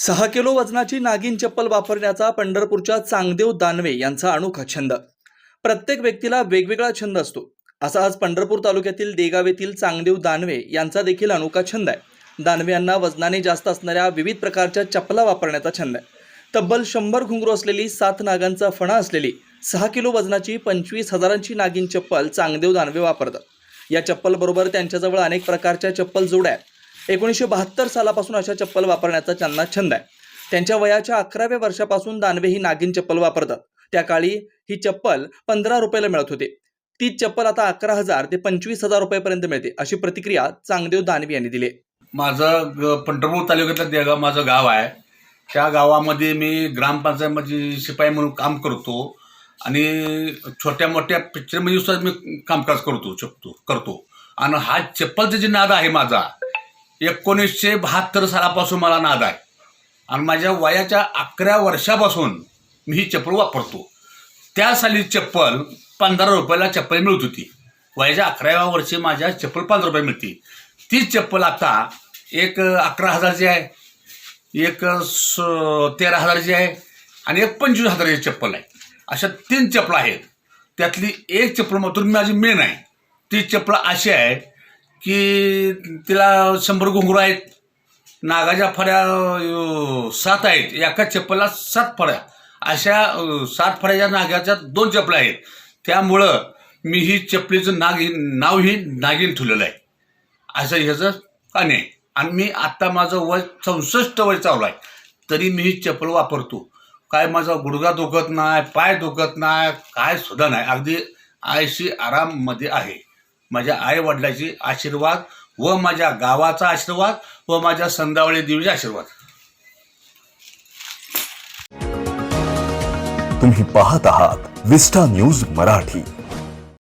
6 kilo वजनाची नागिन चप्पल वापरण्याचा पंढरपूरच्या चांगदेव दानवे यांचा अनोखा छंद. प्रत्येक व्यक्तीला वेगवेगळा छंद असतो. असा आज पंढरपूर तालुक्यातील देगाव येथील चांगदेव दानवे यांचा देखील अनोखा छंद आहे. दानवे यांना वजनाने जास्त असणाऱ्या विविध प्रकारच्या चप्पला वापरण्याचा छंद आहे. तब्बल 100 घुंगरू असलेली 7 नागांचा फणा असलेली 6 किलो वजनाची 25,000ची नागिन चप्पल चांगदेव दानवे वापरतात. या चप्पल बरोबर त्यांच्याजवळ अनेक प्रकारच्या चप्पल जोड्या आहेत. 1972 सालापासून अशा चप्पल वापरण्याचा त्यांना छंद आहे. त्यांच्या वयाच्या 11व्या वर्षापासून दानवे ही नागिन चप्पल वापरतात. त्या काळी ही चप्पल 15 रुपयाला मिळत होती. तीच चप्पल आता 11,000 ते 25,000 रुपयापर्यंत मिळते, अशी प्रतिक्रिया चांगदेव दानवे यांनी दिली. माझं पंढरपूर तालुक्यातलं देगाव माझं गाव आहे. त्या गावामध्ये मी ग्रामपंचायतमध्ये शिपाई म्हणून काम करतो आणि छोट्या मोठ्या पिक्चरमध्ये सुद्धा मी कामकाज करतो. आणि हा चप्पलचा जे नाद आहे माझा 1972 सालापासून मला नाद आहे. आणि माझ्या वयाच्या 11व्या वर्षापासून मी ही चप्पल वापरतो. त्या साली चप्पल 15 रुपयाला चप्पल मिळत होती. वयाच्या 11व्या वर्षी माझ्या चप्पल 15 रुपये मिळते. तीच चप्पल आता एक 11,000ची आहे, एक 13,000ची आहे आणि एक 25,000ची चप्पल आहे. अशा 3 चप्पल आहेत. त्यातली एक चप्पल मात्र माझी मेन आहे. ती चप्पल अशी आहे की तिला 100 घुंगरू आहेत, नागाच्या फळ्या 7 आहेत, एका चप्पलला 7 फळ्या, अशा 7 फळ्याच्या नागाच्या 2 चप्पल आहेत. त्यामुळं मी ही चप्पलीचं नाव ही नागिन ठेवलेलं आहे. असं ह्याचं काने आहे. आणि मी आत्ता माझं वय 64 वय चालू आहे, तरी मी ही चप्पल वापरतो. काय माझा गुडघा दुखत नाही, पाय दुखत नाही, काय सुद्धा नाही. अगदी आयशी आराममध्ये आहे. माझ्या आई वडिलांची आशीर्वाद व माझ्या गावाचा आशीर्वाद व माझ्या संदावळी देवीचा आशीर्वाद. तुम्ही पाहत आहात विस्टा न्यूज मराठी.